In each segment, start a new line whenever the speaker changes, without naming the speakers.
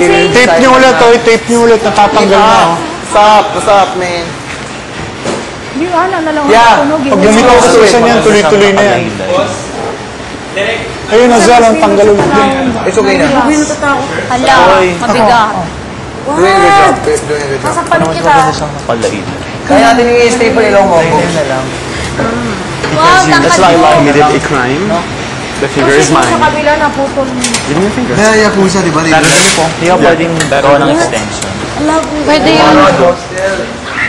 Tape niyo ulit, tape niyo ulit. Natatanggal na.
What's up, man?
Hindi na lang.
Yeah.
Pag bumitaw sa susan yan, tuloy-tuloy na yan. Ayun na, Zal, ang tanggal ulit din.
It's okay na.
Hala, mabigat.
Doing a good job. Doing a good job.
Masapanin kita.
Kaya natin yung staple ilong mo.
Wow,
That's why I committed a crime. The finger is mine.
Sa kabila na putol.
Give me your finger.
Kaya Yakuza, di ba?
Hindi ako pwedeng gawa ng extension.
Pwede yun.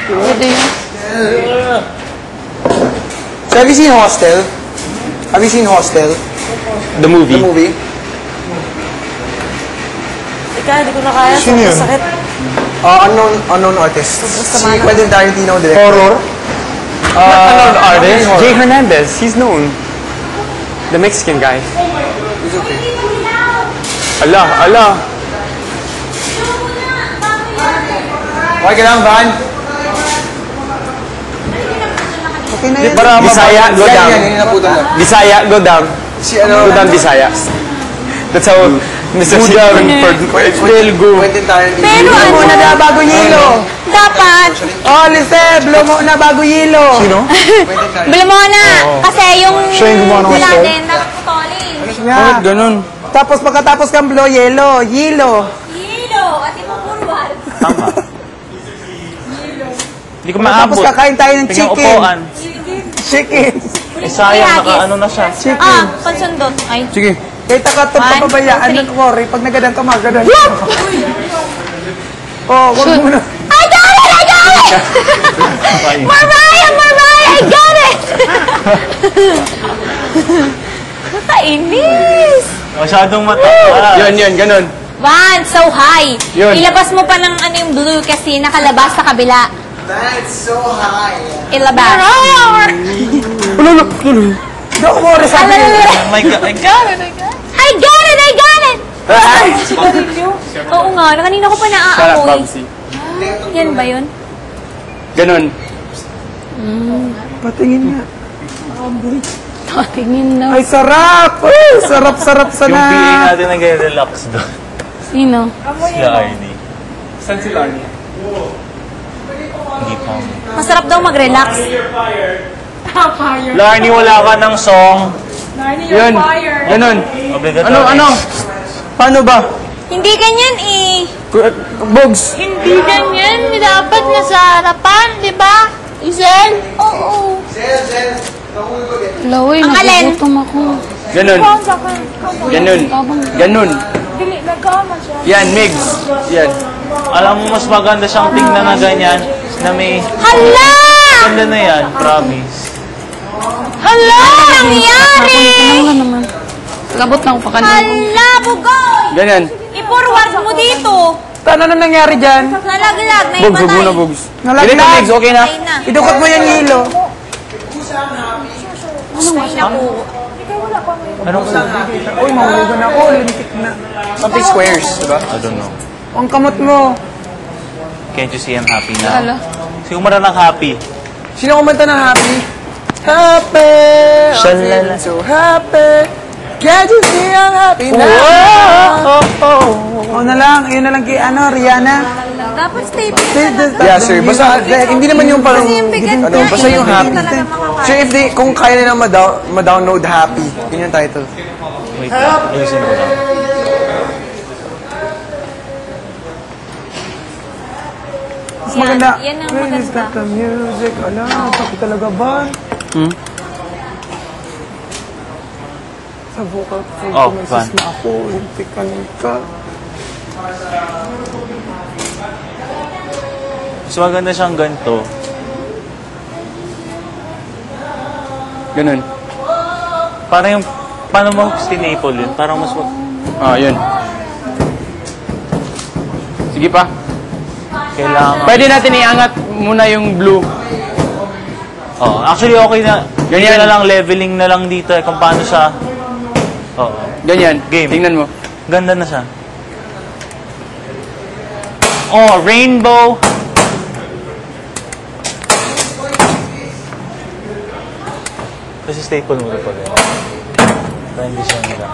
Pwede yun.
So have you seen Hostel? Have you seen Hostel?
The movie.
The movie?
Ika, hindi ko na kaya.
Sino yun?
Sakit.
Unknown artist. Si Quentin Tarantino director.
Horror?
Unknown artist. Jay Hernandez. He's known. The Mexican guy.
He's okay.
Allah.
Okay ka lang, Van? Okay na yan.
Bisaya, go down.
Yan, yung naputol lang.
Bisaya, go down.
Si ano?
Go down, Bisaya. That's how Mr. Steven will go.
Quentin Tarantino.
Pero
Blow
ano?
muna na bago yelo.
Dapat.
Oh, Lise, blow mo na bago yelo.
Sino?
Bilo mo na. Kasi yung
Siya yung gumawa ng
wala
hostel?
din naputolin.
Yeah.
Ganun.
Tapos pagkatapos kang blow, yelo.
Hilo. At ipupurwal.
Tama. Hindi ko
Tapos
maabot.
kakain tayo ng
Tingnan
chicken.
upuan.
Chicken.
Eh sayang, naka-ano na siya.
Chicken.
Pansundot. Ay.
Sige. Kaya takatog
One,
papabayaan
two,
ng kori. Pag nagadan ka, magadan. Oh, wag muna.
I got it! Mariah! I got it! Nakainis!
Masyadong matawa.
Yun, ganun.
One, so high.
Yun.
Ilabas mo pa ng ano yung blue kasi nakalabas sa kabila.
That's so high.
Ilabas.
Don't worry, sabi.
Oh my God, I got it.
I got it! Oo nga, kanina ko pa naaamoy. Yan ba yun?
Ganun.
Patingin nga.
Tingin na.
Ay, sarap! Sarap
Yung
sana.
BA natin nag-relax doon.
Sino?
Sila Arnie.
Saan si Larnie?
Hindi pa.
Masarap daw mag-relax.
Larnie, wala ka ng song.
Yun. Ganun.
Obligatory.
Ano? Paano ba?
Hindi ganyan eh.
Bogs.
Hindi ganyan. Dapat nasa harapan, di ba? Isel? Oo.
Laway,
Ang alin?
nagugutom ako.
Ganun. Yan, Migs. Yan.
Alam mo, mas maganda siyang tingnan na ganyan. Na may...
Hala!
Ganda na yan, promise.
Hala! Ano nangyari?
Ano ka naman? Labot na ako pa kanina.
Hala, bugoy!
Ganyan.
I-forward mo dito.
Ano na nangyari dyan?
Nalaglag,
Bogs,
naimatay.
huwag muna, Bogs.
Nalaglag.
Ganito, Migs, okay na?
Patay na.
Idukot mo yung hilo.
Ay, naku.
Anong
Uy, mahulugan ako. Lintik na.
Something squares, diba?
I don't know.
Ang kamot mo.
Can't you see I'm happy now?
Hala.
Sige, umara ng happy.
Sino kumanta ng happy? Happy! I'm feeling so happy. Can't you see I'm happy now? Oh na lang. Yun na lang kay Rihanna.
Dapat stable.
Yeah, sir. Basta, hindi naman yung parang, basta yung happy. So if they, kung kaya nila ma-download happy, yun yung title.
Wait lang, ayusin ko lang.
Mas maganda.
Yan ang
When it's got
maganda.
the music. Ala, sakit talaga ba? Sa vocal
Oh,
performances
fun.
na ako. Lintikan ka.
Mas maganda siyang ganito.
Ganun.
Parang yung... Paano mo stinaple yun? Parang mas...
Yun. Sige pa.
Kailangan...
Pwede natin iangat muna yung blue.
Oh, actually okay na.
Ganyan.
Ganyan na lang, leveling na lang dito kung paano siya. Oo.
Ganyan.
Game.
Tingnan mo.
Ganda na siya. Oh, rainbow. Kasi staple mo rin pag para hindi siya nila.